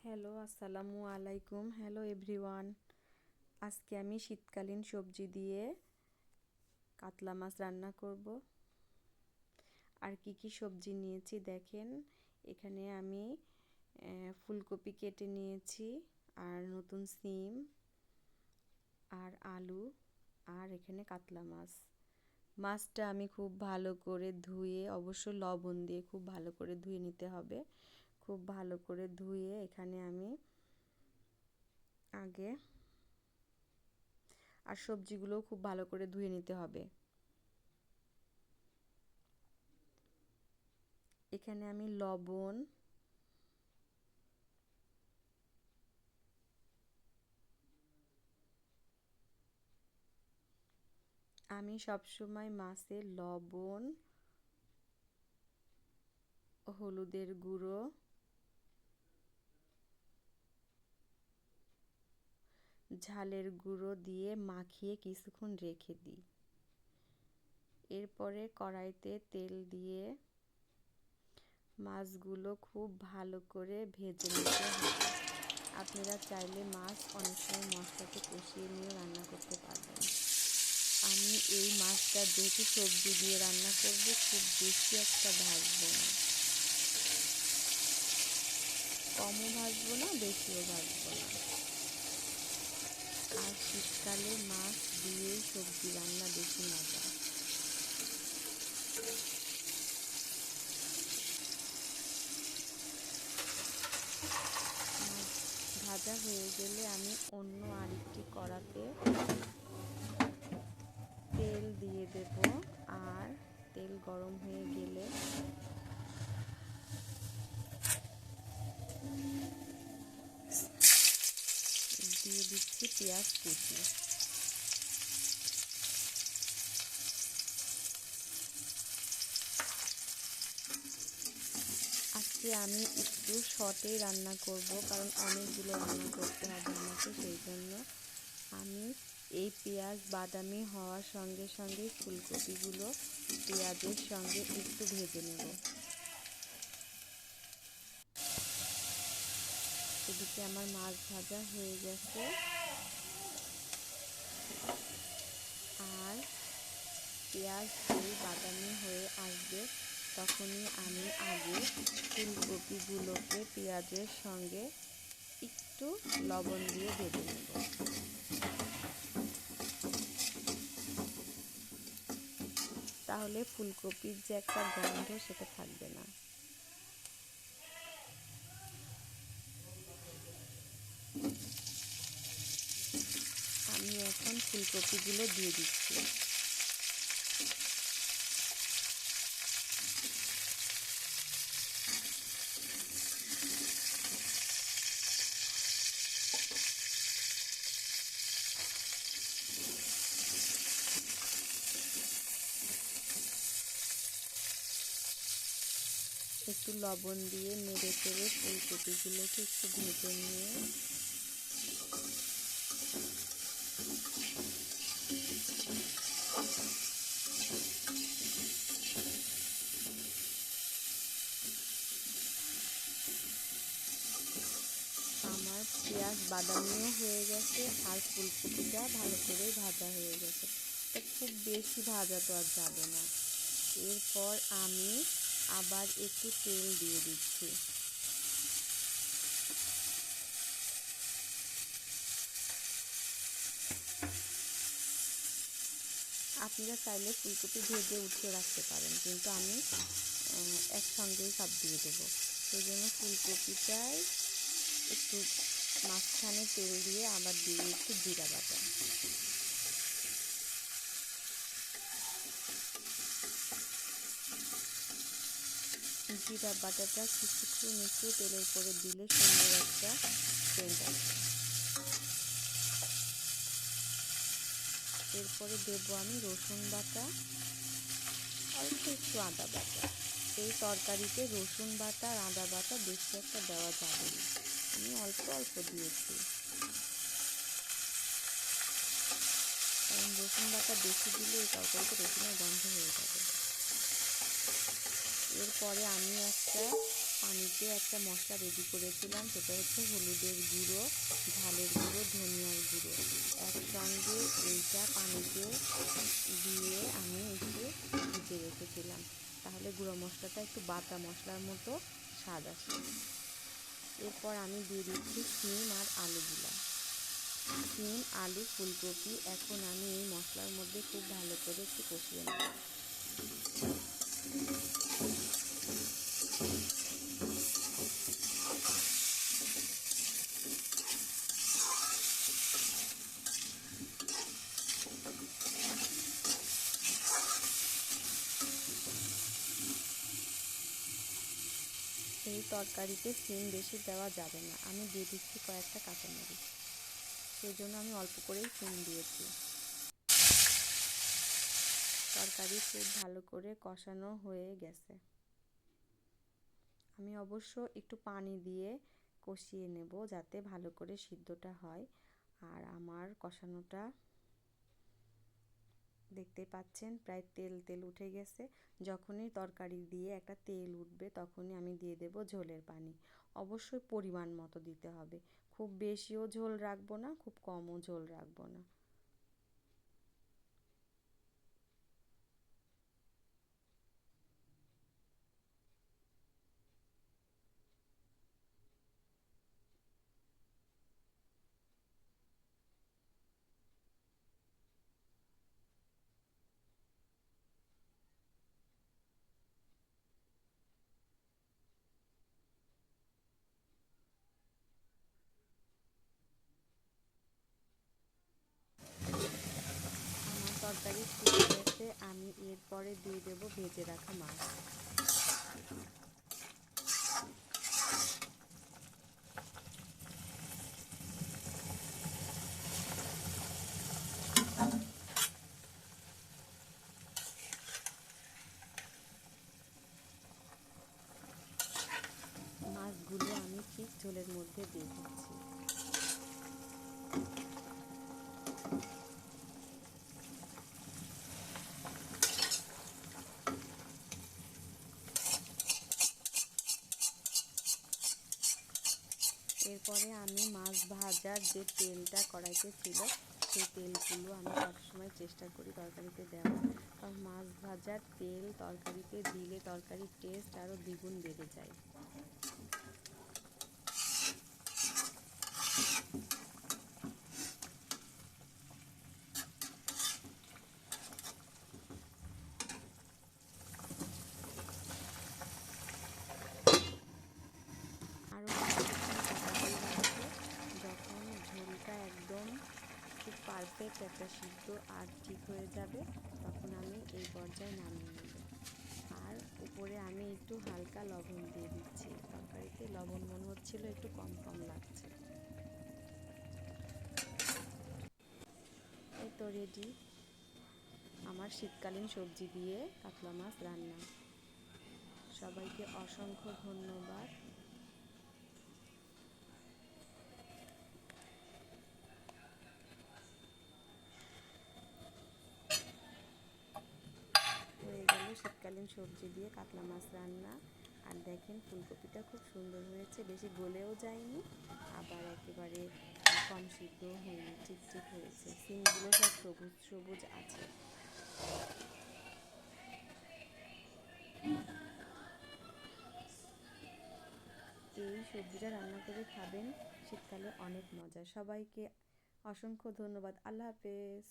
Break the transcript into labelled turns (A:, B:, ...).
A: Hello, আসসালামু আলাইকুম। Hello everyone. আজকে আমি শীতকালীন সবজি দিয়ে কাতলা মাছ রান্না করব। আর কি সবজি নিয়েছি দেখেন। এখানে আমি ফুলকপি কেটে নিয়েছি, আর নতুন সিম, আর আলু, আর এখানে কাতলা মাছ। মাছটা আমি খুব ভালো করে ধুয়ে, অবশ্য লবণ দিয়ে খুব ভালো করে ধুয়ে নিতে হবে। খুব ভালো করে ধুয়ে এখানে আমি আগে আর সবজিগুলোও খুব ভালো করে ধুয়ে নিতে হবে। এখানে আমি লবণ, আমি সবসময় মাছে লবণ, হলুদের গুঁড়ো, ঝালের গুঁড়ো দিয়ে মাখিয়ে কিছুক্ষণ রেখে দিই। এরপরে কড়াইতে তেল দিয়ে মাছগুলো খুব ভালো করে ভেজে নিতে হবে। আপনারা চাইলে মাছ অনেক সময় মশলাতে কষিয়ে নিয়ে রান্না করতে পারবেন। আমি এই মাছটা যেহেতু সবজি দিয়ে রান্না করব, খুব বেশি একটা ভাজবো না, কমও ভাজবো না, বেশিও ভাজবো না। আর শীতকালে মাছ দিয়ে সবজি রান্না বেশি মজা। মাছ ভাজা হয়ে গেলে আমি অন্য আরেকটি কড়াতে তেল দিয়ে দেব, আর তেল গরম হয়ে গেলে দিয়ে দিচ্ছি পেঁয়াজ কুচি। আজকে আমি একটু শর্টেই রান্না করব, কারণ অনেকগুলো রান্না করতে হবে আমাকে। সেই জন্য আমি এই পেঁয়াজ বাদামি হওয়ার সঙ্গে সঙ্গে ফুলকপিগুলো পেঁয়াজের সঙ্গে একটু ভেজে নেব। এদিকে আমার মাছ ভাজা হয়ে গেছে, আর পেঁয়াজ যেই বাদামি হয়ে আসবে তখনই আমি আগে ফুলকপিগুলোকে পেঁয়াজের সঙ্গে একটু লবণ দিয়ে ভেজে নেব। তাহলে ফুলকপির যে একটা গন্ধ, সেটা থাকবে না। আমি এখন ফুলকপিগুলো দিয়ে দিচ্ছি। একটু লবণ দিয়ে নেড়ে চেড়ে ফুলকপিগুলোকে একটু ভেজে নিয়ে আমার পেঁয়াজ বাদামিও হয়ে গেছে, আর ফুলকপিটা ভালো করে ভাজা হয়ে গেছে। তো খুব বেশি ভাজা তো আর যাবে না। এরপর আমি আবার একটু তেল দিয়ে দিচ্ছি। আপনারা চাইলে ফুলকপি ভেজে উঠিয়ে রাখতে পারেন, কিন্তু আমি একসঙ্গেই সব দিয়ে দেবো। সেই জন্য ফুলকপিটাই একটু মাঝখানে তেল দিয়ে আবার দিয়ে একটু জিরা বাটা। জিরা বাটাটা কিছুক্ষণ একটু তেলের উপরে দিলে সুন্দর একটা সেন্ট আসে। এরপরে দেবো আমি রসুন বাটা, অল্প একটু আদা বাটা। এই তরকারিতে রসুন বাটা আর আদা বাটা বেশি একটা দেওয়া যাবে না, আমি অল্প অল্প দিয়েছি, কারণ রসুন বাটা বেশি দিলে এই তরকারিতে রসুনের গন্ধ হয়ে যাবে। এরপরে আমি একটা পানিতে একটা মশলা রেডি করেছিলাম, সেটা হচ্ছে হলুদের গুঁড়ো, ঝালের গুঁড়ো, ধনিয়ার গুঁড়ো। একসঙ্গে এইটা পানিতে দিয়ে আমি একটু ভিজে রেখেছিলাম, তাহলে গুঁড়ো মশলাটা একটু বাটা মশলার মতো স্বাদ আসে। এরপর আমি দিয়ে দিচ্ছি শিম আর আলুগুলা। শিম, আলু, ফুলকপি এখন আমি এই মশলার মধ্যে খুব ভালো করে একটু কষিয়ে নেব। এই তরকারিতে শিম বেশি দেওয়া যাবে না, আমি দিয়ে দিচ্ছি কয়েকটা কাঁচামরিচ, সেই জন্য আমি অল্প করেই শিম দিয়েছি। তরকারি খুব ভালো করে কষানো হয়ে গেছে। আমি অবশ্য একটু পানি দিয়ে কষিয়ে নেব যাতে ভালো করে সিদ্ধটা হয়। আর আমার কষানোটা দেখতে পাচ্ছেন প্রায় তেল তেল উঠে গেছে। যখনই তরকারি দিয়ে একটা তেল উঠবে তখনই আমি দিয়ে দেব ঝোলের পানি। অবশ্যই পরিমাণ মতো দিতে হবে, খুব বেশিও ঝোল রাখবো না, খুব কমও ঝোল রাখবো না। আমার তরকারি ফুটে গেছে, আমি এরপরে দিয়ে দেব ভেজে রাখা মাছ। মাছগুলো আমি ঠিক ঝোলের মধ্যে দিয়ে দিচ্ছি। এরপরে আমি মাছ ভাজার যে তেলটা কড়াইতে ছিল সেই তেলগুলো আমি সবসময় চেষ্টা করি তরকারিতে দেওয়ার, কারণ মাছ ভাজার তেল তরকারিতে দিলে তরকারির টেস্ট আরও দ্বিগুণ বেড়ে যায়। আরও যখন ঝোলটা একদম খুব পারফেক্ট একটা সিদ্ধ আর ঠিক হয়ে যাবে তখন আমি এই পর্যায়ে নামিয়ে নেব। আর উপরে আমি একটু হালকা লবণ দিয়ে দিচ্ছি, তরকারিতে লবণ মনে হচ্ছিল একটু কম কম লাগছে। এই তো রেডি আমার শীতকালীন সবজি দিয়ে কাতলা মাছ রান্না। সবাইকে অসংখ্য ধন্যবাদ। হয়ে গেল শীতকালীন সবজি দিয়ে কাতলা মাছ রান্না। আর দেখেন ফুলকপিটা খুব সুন্দর হয়েছে, বেশি গলেও যায়নি আবার একেবারে কম সিদ্ধ হয়নি, চিটচিট হয়েছে। সিমগুলো সব সবুজ সবুজ আছে। এই সবজিটা রান্না করে খাবেন, শীতকালে অনেক মজা। সবাইকে অসংখ্য ধন্যবাদ। আল্লাহ হাফেজ।